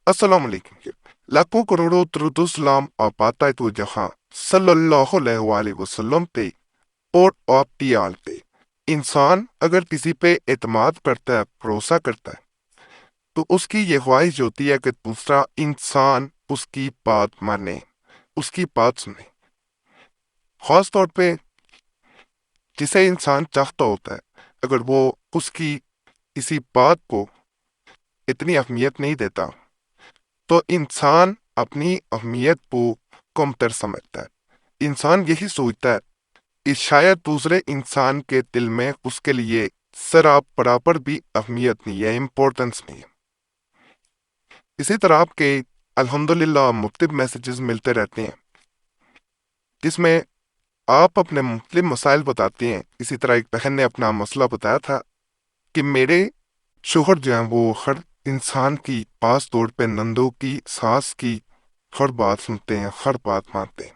अस्सलाम वालेकुम। लाखों करोड़ों दरूद-ओ-सलाम और पाता तो जहां सल्लल्लाहु अलैहि वसल्लम पे और आपकी आल पे। इंसान अगर किसी पे एतमाद करता है, भरोसा करता है, तो उसकी ये ख्वाहिश होती है कि दूसरा इंसान उसकी बात माने, उसकी बात सुने। खास तौर पे जिसे इंसान चाहता होता है, अगर वो उसकी किसी बात को इतनी अहमियत नहीं देता, तो इंसान अपनी अहमियत को कमतर समझता है। इंसान यही सोचता है कि शायद दूसरे इंसान के दिल में उसके लिए सराब बराबर भी अहमियत नहीं है, इम्पोर्टेंस नहीं है। इसी तरह आपके अल्हम्दुलिल्लाह मुख्तलिफ मैसेजेस मिलते रहते हैं, जिसमें आप अपने मुख्तलिफ मसाइल बताते हैं। इसी तरह एक बहन ने अपना मसला बताया था कि मेरे शोहर जो हैं वो हर इंसान की पास तौर पे नंदों की, सास की हर बात सुनते हैं, हर बात मानते हैं,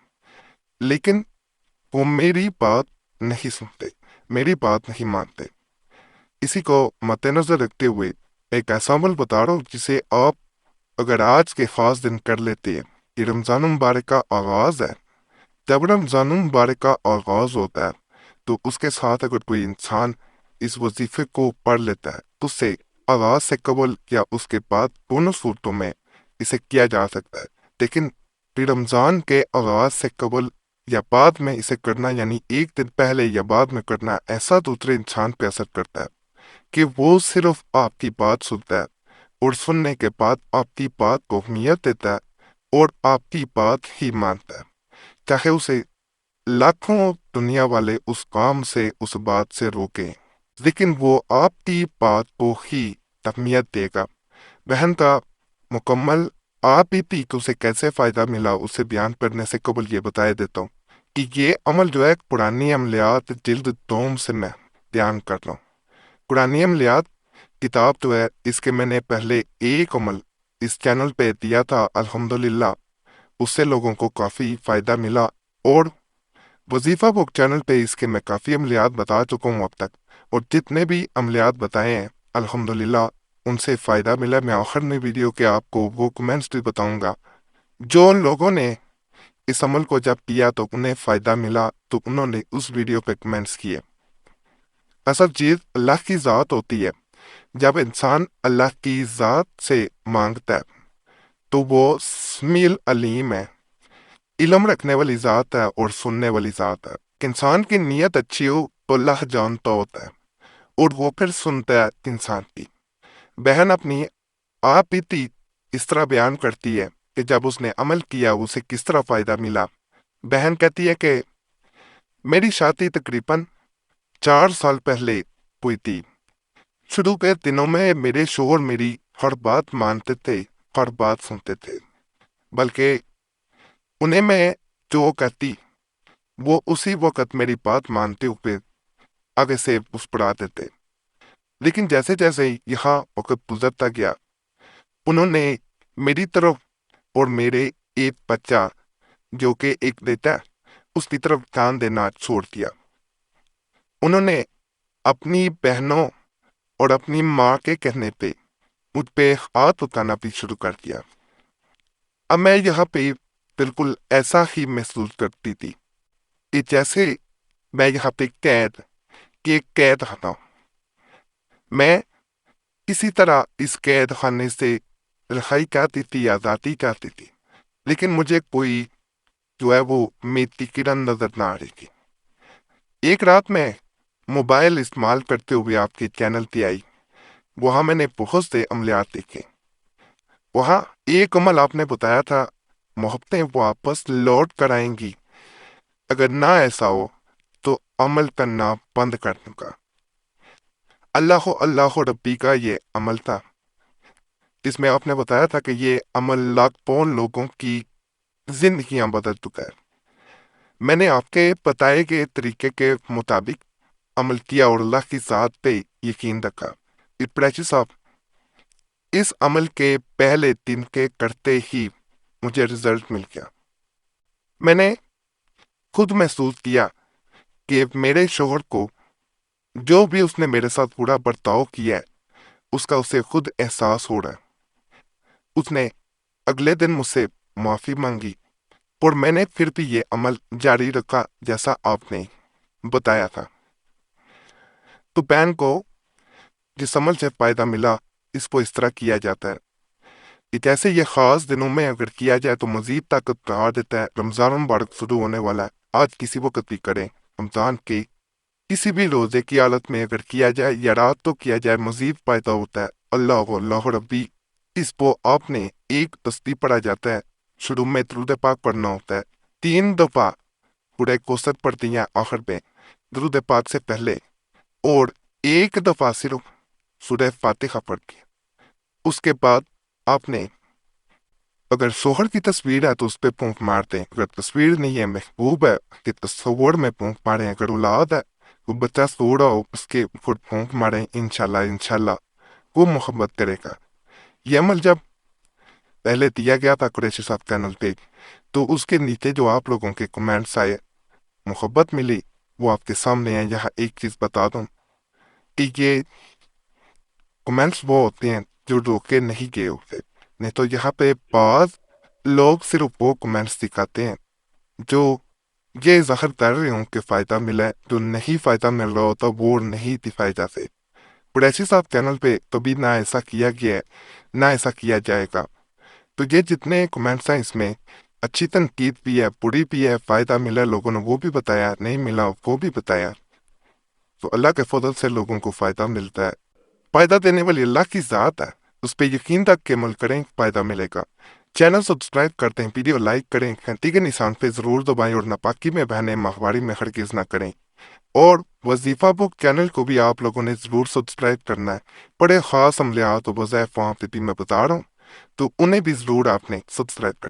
लेकिन वो मेरी बात नहीं सुनते, मेरी बात नहीं मानते। इसी को मद्देनजर रखते हुए एक ऐसा अमल बता रहा हूँ जिसे आप अगर आज के खास दिन कर लेते हैं। ये रमज़ान मुबारक का आगाज़ है। जब रमज़ान मुबारक का आगाज़ होता है, तो उसके साथ अगर कोई इंसान इस वजीफे को पढ़ लेता है, तो उससे आगाज़ से कबल या उसके बाद दोनों सूरतों में इसे किया जा सकता है। लेकिन रमज़ान के आगाज़ से कबल या बाद में इसे करना, यानी एक दिन पहले या बाद में करना, ऐसा दूसरे इंसान पे असर करता है कि वो सिर्फ आपकी बात सुनता है और सुनने के बाद आपकी बात को अहमियत देता है और आपकी बात ही मानता है, चाहे उसे लाखों दुनिया वाले उस काम से, उस बात से रोकें, लेकिन वो आपकी बात को ही अहमियत देगा। बहन का मुकम्मल आप ही थी कि उसे कैसे फ़ायदा मिला, उसे बयान करने से कबल ये बताया देता हूँ कि ये अमल जो है पुरानी अमलियात जिल्द दोम से मैं बयान कर रहा हूँ। पुरानी अमलियात किताब जो है, इसके मैंने पहले एक अमल इस चैनल पे दिया था, अल्हम्दुलिल्लाह उससे लोगों को काफ़ी फ़ायदा मिला। और वजीफा बुक चैनल पे इसके मैं काफ़ी अमलियात बता चुका हूँ अब तक, और जितने भी अमलियात बताए हैं अल्हम्दुलिल्लाह उनसे फ़ायदा मिला। मैं आखिर में वीडियो के आपको वो कमेंट्स भी बताऊंगा। जो लोगों ने इस अमल को जब किया तो उन्हें फ़ायदा मिला, तो उन्होंने उस वीडियो पे कमेंट्स किए। असल चीज़ अल्लाह की ज़ात होती है। जब इंसान अल्लाह की ज़ात से मांगता है, तो वो समील अलीम है, इल्म रखने वाली ज़ात है और सुनने वाली ज़ात है। इंसान की नीयत अच्छी हो तो अल्लाह जानता होता है और वो फिर सुनता है इंसान की। बहन अपनी आप बीती इस तरह बयान करती है कि जब उसने अमल किया उसे किस तरह फ़ायदा मिला। बहन कहती है कि मेरी शादी तकरीबन 4 साल पहले हुई थी। शुरू के दिनों में मेरे शोहर मेरी हर बात मानते थे, हर बात सुनते थे, बल्कि उन्हें मैं जो कहती वो उसी वक्त मेरी बात मानते हुए आगे से मुस्कुरा देते। लेकिन जैसे जैसे यहाँ वक्त गुजरता गया, उन्होंने मेरी तरफ और मेरे एक बच्चा जो कि एक बेटा है, उसकी तरफ ध्यान देना छोड़ दिया। उन्होंने अपनी बहनों और अपनी माँ के कहने पे मुझ पे हाथ उठाना भी शुरू कर दिया। अब मैं यहाँ पे बिल्कुल ऐसा ही महसूस करती थी कि जैसे मैं यहाँ पे कैद कि एक कैद खाना हूं। मैं किसी तरह इस कैद खाने से रिहाई चाहती थी, आज़ादी चाहती थी, लेकिन मुझे कोई जो है वो मेरी किरण नजर ना आ रही थी। एक रात मैं मोबाइल इस्तेमाल करते हुए आपके चैनल पे आई। वहां मैंने बहुत से अमलियात देखे। वहां एक अमल आपने बताया था, मोहब्बतें वापस लौट कर आएंगी, अगर ना ऐसा हो तो अमल करना बंद कर दूंगा। अल्लाह अल्लाह रब्बी का ये अमल था, जिसमें आपने बताया था कि ये अमल लाखों लोगों की जिंदगियां बदल चुका है। मैंने आपके बताए गए तरीके के मुताबिक अमल किया और अल्लाह की ज़ात पे यकीन रखा। प्रेची साहब, इस अमल के पहले दिन के करते ही मुझे रिजल्ट मिल गया। मैंने खुद महसूस किया कि मेरे शोहर को जो भी उसने मेरे साथ बुरा बर्ताव किया है, उसका उसे खुद एहसास हो रहा है। اس نے اگلے دن مجھ سے معافی مانگی اور میں نے پھر بھی یہ عمل جاری رکھا جیسا آپ نے بتایا تھا۔ تو بہن کو جس عمل سے فائدہ ملا اس کو اس طرح کیا جاتا ہے کہ جیسے یہ خاص دنوں میں اگر کیا جائے تو مزید طاقت بڑھا دیتا ہے۔ رمضان مبارک شروع ہونے والا ہے، آج کسی وقت بھی کریں۔ رمضان کی کسی بھی روزے کی حالت میں اگر کیا جائے یا رات تو کیا جائے مزید فائدہ ہوتا ہے۔ اللہ ربی اس کو آپ نے ایک تسبیح پڑھا جاتا ہے، شروع میں درود پاک پڑھنا ہوتا ہے، 3 دفعہ سورہ کوثر پڑھتی ہیں آخر میں درود پاک سے پہلے، اور 1 دفعہ صرف سورہ فاتحہ پڑھتی ہیں۔ اس کے بعد آپ نے اگر شوہر کی تصویر ہے تو اس پہ پھونک مار دیں، اگر تصویر نہیں ہے محبوب ہے کہ تصور میں پھونک ماریں، اگر اولاد ہے وہ بچہ سو رہا ہو اس کے اوپر پھونک ماریں، انشاءاللہ وہ محبت کرے گا۔ یہ عمل جب پہلے دیا گیا تھا قریشی صاحب چینل پہ تو اس کے نیچے جو آپ لوگوں کے کمنٹس آئے محبت ملی وہ آپ کے سامنے ہے۔ یہاں ایک چیز بتا دوں کہ یہ کمنٹس وہ ہوتے ہیں جو روکے نہیں گئے ہوتے، نہیں تو یہاں پہ بعض لوگ صرف وہ کمنٹس دکھاتے ہیں جو یہ ظاہر کر رہے ہوں کہ فائدہ ملا ہے، جو نہیں فائدہ مل رہا ہوتا وہ نہیں دکھائے جاتے۔ قریشی صاحب چینل پہ کبھی نہ ایسا کیا گیا ہے نہ ایسا کیا جائے گا۔ تو یہ جتنے کمنٹس ہیں اس میں اچھی تنقید بھی ہے، بری بھی ہے، فائدہ ملا لوگوں نے وہ بھی بتایا، نہیں ملا وہ بھی بتایا۔ تو اللہ کے فضل سے لوگوں کو فائدہ ملتا ہے، فائدہ دینے والی اللہ کی ذات ہے، اس پہ یقین رکھ کے عمل کریں فائدہ ملے گا۔ چینل سبسکرائب کرتے ہیں، ویڈیو لائک کریں، گھنٹی کے نشان پہ ضرور دبائیں اور ناپاکی میں بہنے ماہواری میں ہرگز نہ کریں۔ اور وظیفہ بک چینل کو بھی آپ لوگوں نے ضرور سبسکرائب کرنا ہے، بڑے خاص عملیات و وظائف وہاں پہ بھی میں بتا رہا ہوں، تو انہیں بھی ضرور آپ نے سبسکرائب کرنا ہے۔